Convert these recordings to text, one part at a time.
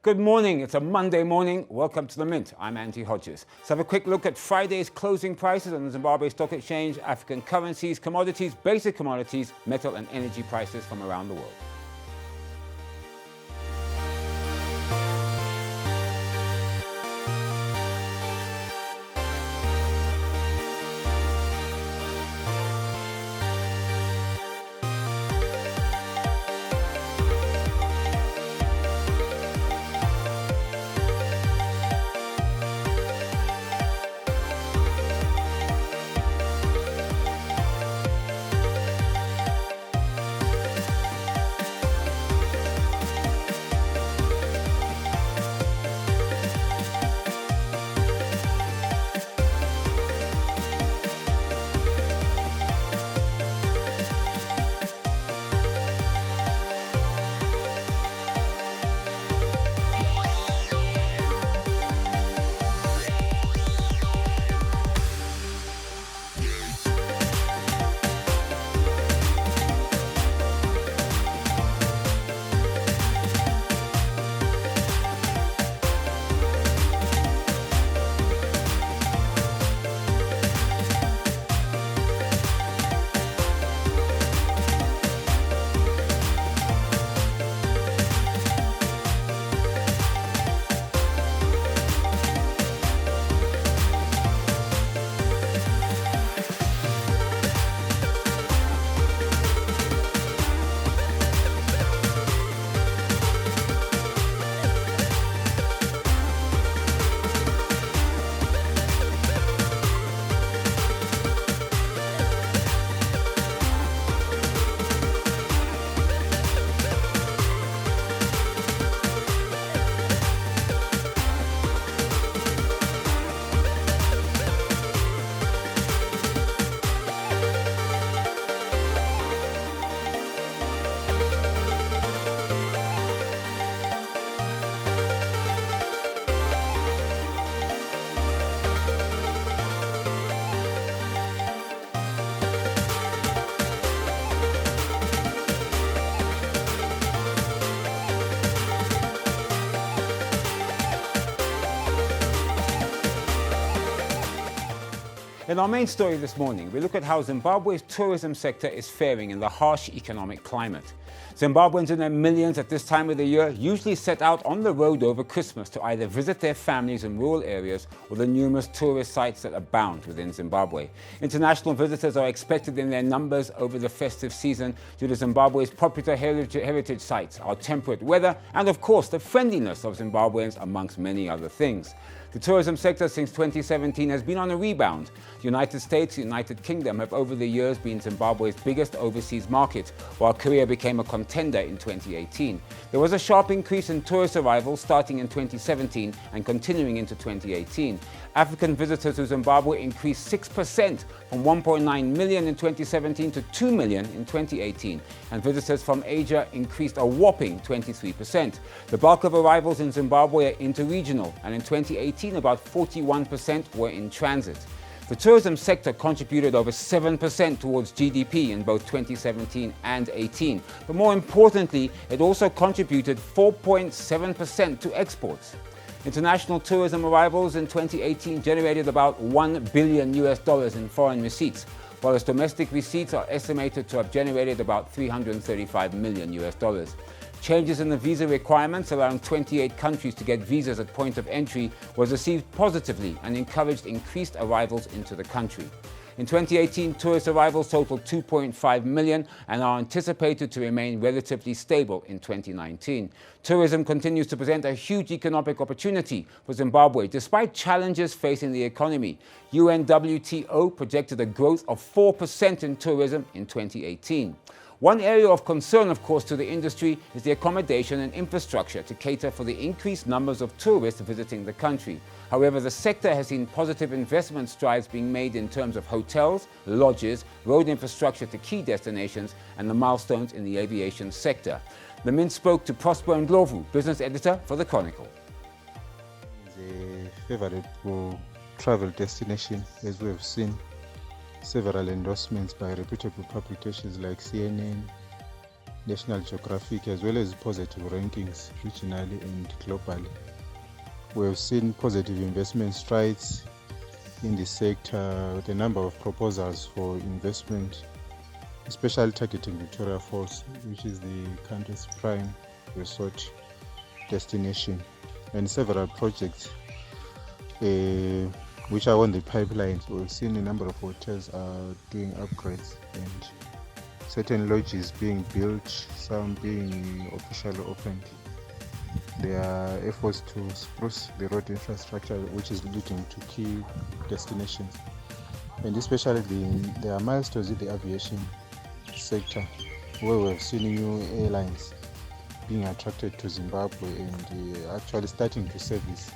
Good morning, it's a Monday morning. Welcome to the Mint. I'm Andy Hodges. Let's have a quick look at Friday's closing prices on the Zimbabwe Stock Exchange, African currencies, commodities, basic commodities, metal and energy prices from around the world. In our main story this morning, we look at how Zimbabwe's tourism sector is faring in the harsh economic climate. Zimbabweans in their millions at this time of the year usually set out on the road over Christmas to either visit their families in rural areas or the numerous tourist sites that abound within Zimbabwe. International visitors are expected in their numbers over the festive season due to Zimbabwe's popular heritage sites, our temperate weather, and of course the friendliness of Zimbabweans amongst many other things. The tourism sector since 2017 has been on a rebound. The United States and United Kingdom have over the years been Zimbabwe's biggest overseas market, while Korea became a contender in 2018. There was a sharp increase in tourist arrivals starting in 2017 and continuing into 2018. African visitors to Zimbabwe increased 6% from 1.9 million in 2017 to 2 million in 2018, and visitors from Asia increased a whopping 23%. The bulk of arrivals in Zimbabwe are interregional, and in 2018 about 41% were in transit. The tourism sector contributed over 7% towards GDP in both 2017 and 18, but more importantly, it also contributed 4.7% to exports. International tourism arrivals in 2018 generated about $1 billion in foreign receipts, while its domestic receipts are estimated to have generated about $335 million. Changes in the visa requirements allowing 28 countries to get visas at point of entry was received positively and encouraged increased arrivals into the country. In 2018, tourist arrivals totaled 2.5 million and are anticipated to remain relatively stable in 2019. Tourism continues to present a huge economic opportunity for Zimbabwe, despite challenges facing the economy. UNWTO projected a growth of 4% in tourism in 2018. One area of concern, of course, to the industry is the accommodation and infrastructure to cater for the increased numbers of tourists visiting the country. However, the sector has seen positive investment strides being made in terms of hotels, lodges, road infrastructure to key destinations, and the milestones in the aviation sector. The Mint spoke to Prosper Ndlovu, business editor for The Chronicle. It's a favorable travel destination, as we have seen several endorsements by reputable publications like CNN, National Geographic, as well as positive rankings regionally and globally. We have seen positive investment strides in the sector with a number of proposals for investment, especially targeting Victoria Falls, which is the country's prime resort destination, and several projects which are on the pipeline. We've seen a number of hotels are doing upgrades and certain lodges being built, some being officially opened. There are efforts to spruce the road infrastructure, which is leading to key destinations, and especially there are milestones in the aviation sector where we've seen new airlines being attracted to Zimbabwe and actually starting to service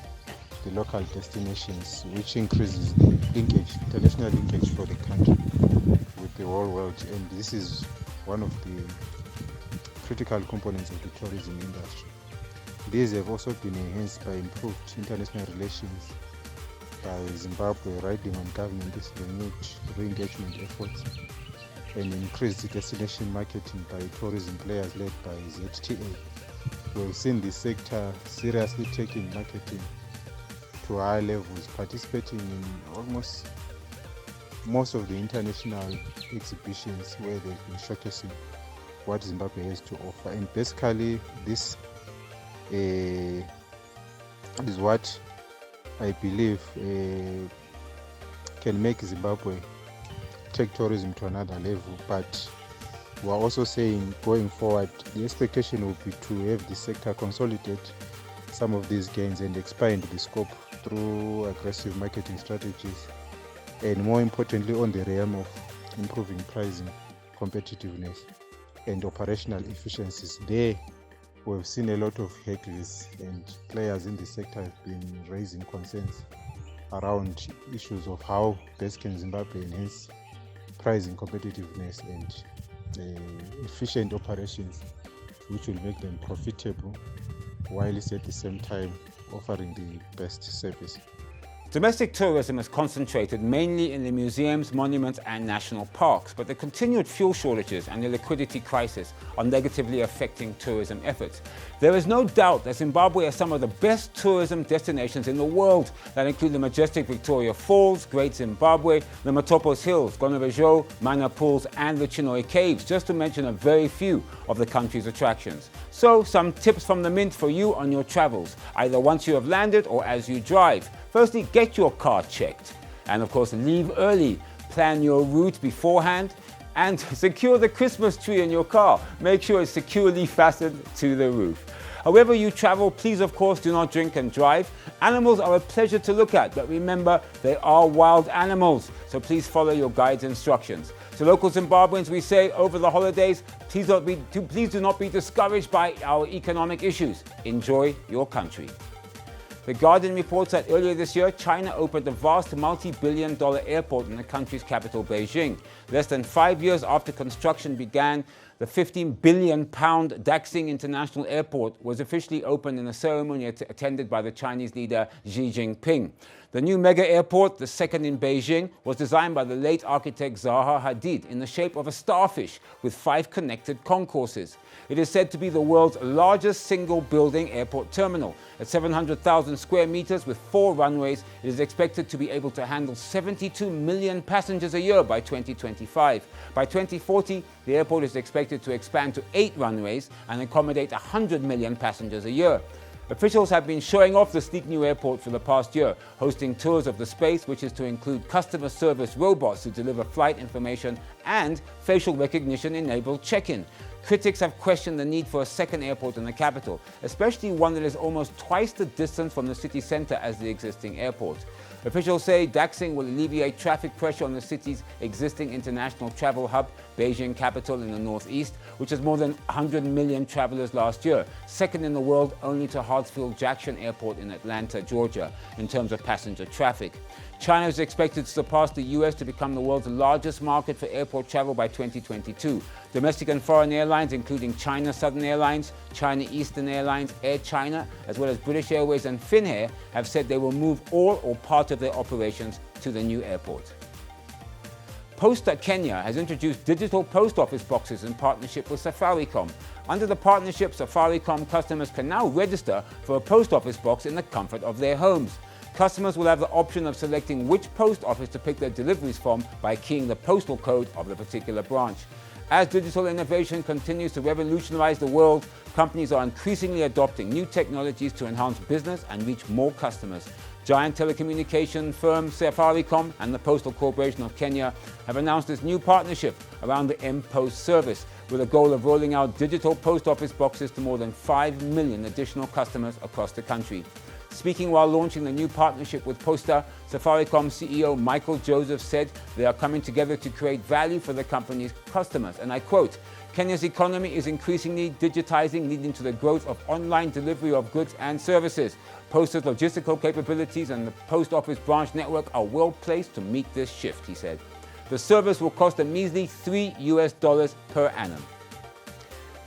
the local destinations, which increases the linkage, international linkage for the country with the whole world. And this is one of the critical components of the tourism industry. These have also been enhanced by improved international relations by Zimbabwe riding on government's renewed re-engagement efforts and increased destination marketing by tourism players led by Xtra. We've seen the sector seriously taking marketing to high levels, participating in almost most of the international exhibitions where they've been showcasing what Zimbabwe has to offer. And basically this is what I believe can make Zimbabwe take tourism to another level. But we are also saying going forward, the expectation will be to have the sector consolidate some of these gains and expand the scope through aggressive marketing strategies, and more importantly on the realm of improving pricing, competitiveness and operational efficiencies. There we've seen a lot of hurdles, and players in the sector have been raising concerns around issues of how best can Zimbabwe enhance pricing competitiveness and efficient operations which will make them profitable while it's at the same time offering the best service. Domestic tourism is concentrated mainly in the museums, monuments and national parks, but the continued fuel shortages and the liquidity crisis are negatively affecting tourism efforts. There is no doubt that Zimbabwe has some of the best tourism destinations in the world that include the majestic Victoria Falls, Great Zimbabwe, the Matopos Hills, Gonavejo, Mana Pools and the Chinoi Caves, just to mention a very few of the country's attractions. So some tips from the Mint for you on your travels, either once you have landed or as you drive. Firstly, get your car checked. And of course, leave early. Plan your route beforehand and secure the Christmas tree in your car. Make sure it's securely fastened to the roof. However you travel, please of course do not drink and drive. Animals are a pleasure to look at, but remember they are wild animals, so please follow your guide's instructions. To local Zimbabweans, we say over the holidays, please do not be discouraged by our economic issues. Enjoy your country. The Guardian reports that earlier this year, China opened a vast multi-billion-dollar airport in the country's capital, Beijing. Less than 5 years after construction began, the £15 billion Daxing International Airport was officially opened in a ceremony attended by the Chinese leader Xi Jinping. The new mega airport, the second in Beijing, was designed by the late architect Zaha Hadid in the shape of a starfish with 5 connected concourses. It is said to be the world's largest single-building airport terminal. At 700,000 square meters with 4 runways, it is expected to be able to handle 72 million passengers a year by 2025. By 2040, the airport is expected to expand to 8 runways and accommodate 100 million passengers a year. Officials have been showing off the sleek new airport for the past year, hosting tours of the space, which is to include customer service robots who deliver flight information and facial recognition-enabled check-in. Critics have questioned the need for a second airport in the capital, especially one that is almost twice the distance from the city centre as the existing airport. Officials say Daxing will alleviate traffic pressure on the city's existing international travel hub, Beijing capital in the northeast, which has more than 100 million travellers last year, second in the world only to Hartsfield-Jackson Airport in Atlanta, Georgia, in terms of passenger traffic. China is expected to surpass the US to become the world's largest market for airport travel by 2022. Domestic and foreign airlines, including China Southern Airlines, China Eastern Airlines, Air China, as well as British Airways and Finnair, have said they will move all or part of their operations to the new airport. Posta Kenya has introduced digital post office boxes in partnership with Safaricom. Under the partnership, Safaricom customers can now register for a post office box in the comfort of their homes. Customers will have the option of selecting which post office to pick their deliveries from by keying the postal code of the particular branch. As digital innovation continues to revolutionize the world, companies are increasingly adopting new technologies to enhance business and reach more customers. Giant telecommunication firm Safaricom and the Postal Corporation of Kenya have announced this new partnership around the M-Post service, with a goal of rolling out digital post office boxes to more than 5 million additional customers across the country. Speaking while launching the new partnership with Posta, Safaricom CEO Michael Joseph said they are coming together to create value for the company's customers. And I quote, "Kenya's economy is increasingly digitizing, leading to the growth of online delivery of goods and services. Posta's logistical capabilities and the post office branch network are well placed to meet this shift," he said. The service will cost a measly $3 per annum.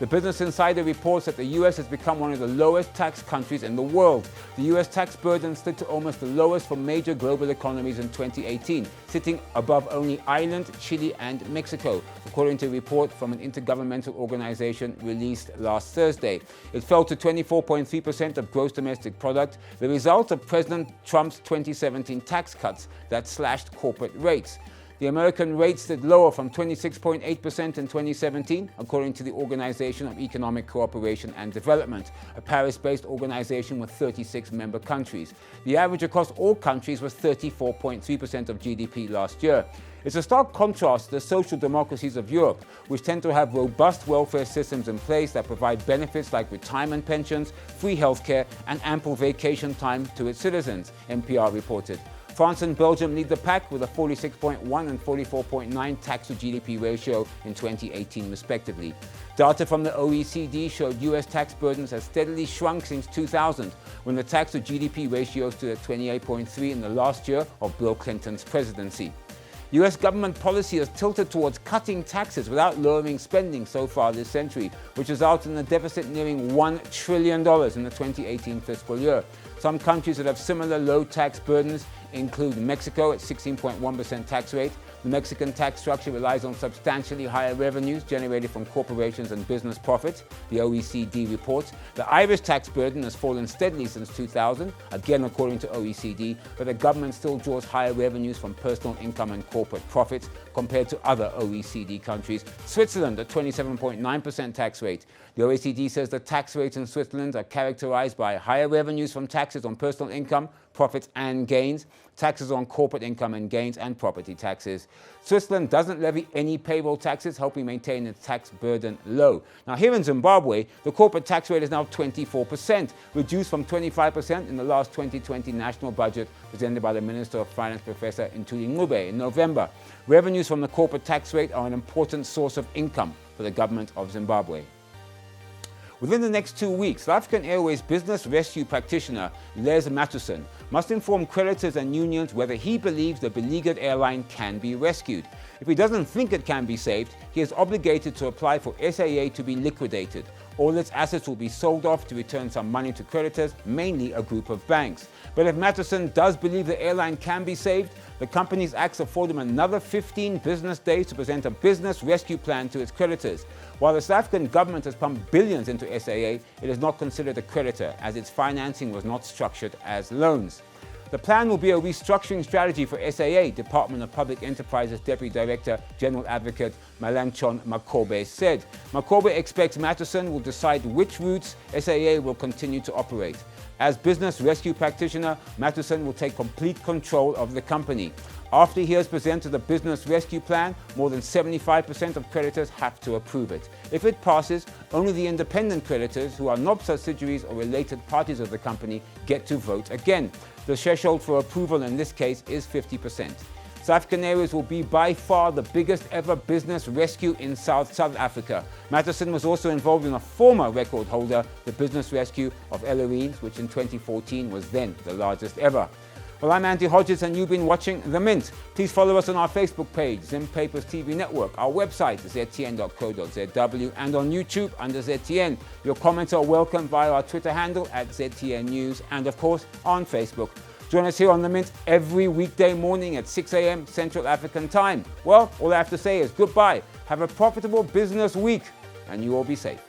The Business Insider reports that the US has become one of the lowest tax countries in the world. The US tax burden slid to almost the lowest for major global economies in 2018, sitting above only Ireland, Chile, and Mexico, according to a report from an intergovernmental organization released last Thursday. It fell to 24.3% of gross domestic product, the result of President Trump's 2017 tax cuts that slashed corporate rates. The American rate slid lower from 26.8% in 2017, according to the Organization of Economic Cooperation and Development, a Paris-based organization with 36 member countries. The average across all countries was 34.3% of GDP last year. It's a stark contrast to the social democracies of Europe, which tend to have robust welfare systems in place that provide benefits like retirement pensions, free healthcare, and ample vacation time to its citizens, NPR reported. France and Belgium lead the pack with a 46.1 and 44.9 tax to GDP ratio in 2018 respectively. Data from the OECD showed US tax burdens have steadily shrunk since 2000, when the tax to GDP ratio stood at 28.3 in the last year of Bill Clinton's presidency. US government policy has tilted towards cutting taxes without lowering spending so far this century, which resulted in a deficit nearing $1 trillion in the 2018 fiscal year. Some countries that have similar low tax burdens include Mexico at 16.1% tax rate. The Mexican tax structure relies on substantially higher revenues generated from corporations and business profits, the OECD reports. The Irish tax burden has fallen steadily since 2000, again according to OECD, but the government still draws higher revenues from personal income and corporate profits compared to other OECD countries. Switzerland at 27.9% tax rate. The OECD says the tax rates in Switzerland are characterized by higher revenues from taxes on personal income, profits and gains, taxes on corporate income and gains, and property taxes. Switzerland doesn't levy any payroll taxes, helping maintain its tax burden low. Now here in Zimbabwe, the corporate tax rate is now 24%, reduced from 25% in the last 2020 national budget presented by the Minister of Finance, Professor Ntuli Ngube, in November. Revenues from the corporate tax rate are an important source of income for the government of Zimbabwe. Within the next 2 weeks, South African Airways business rescue practitioner Les Matheson must inform creditors and unions whether he believes the beleaguered airline can be rescued. If he doesn't think it can be saved, he is obligated to apply for SAA to be liquidated. All its assets will be sold off to return some money to creditors, mainly a group of banks. But if Matheson does believe the airline can be saved, the company's acts afford him another 15 business days to present a business rescue plan to its creditors. While the South African government has pumped billions into SAA, it is not considered a creditor, as its financing was not structured as loans. The plan will be a restructuring strategy for SAA, Department of Public Enterprises Deputy Director General Advocate Malanchon Makobe said. Makobe expects Matheson will decide which routes SAA will continue to operate. As business rescue practitioner, Matheson will take complete control of the company. After he has presented a business rescue plan, more than 75% of creditors have to approve it. If it passes, only the independent creditors, who are not subsidiaries or related parties of the company, get to vote again. The threshold for approval in this case is 50%. South African Airways will be by far the biggest ever business rescue in South Africa. Matheson was also involved in a former record holder, the business rescue of Ellerines, which in 2014 was then the largest ever. Well, I'm Andy Hodges and you've been watching The Mint. Please follow us on our Facebook page, Zim Papers TV Network, our website, ztn.co.zw, and on YouTube under ZTN. Your comments are welcome via our Twitter handle @ZTN News, and of course on Facebook. Join us here on The Mint every weekday morning at 6 a.m. Central African Time. Well, all I have to say is goodbye. Have a profitable business week, and you all be safe.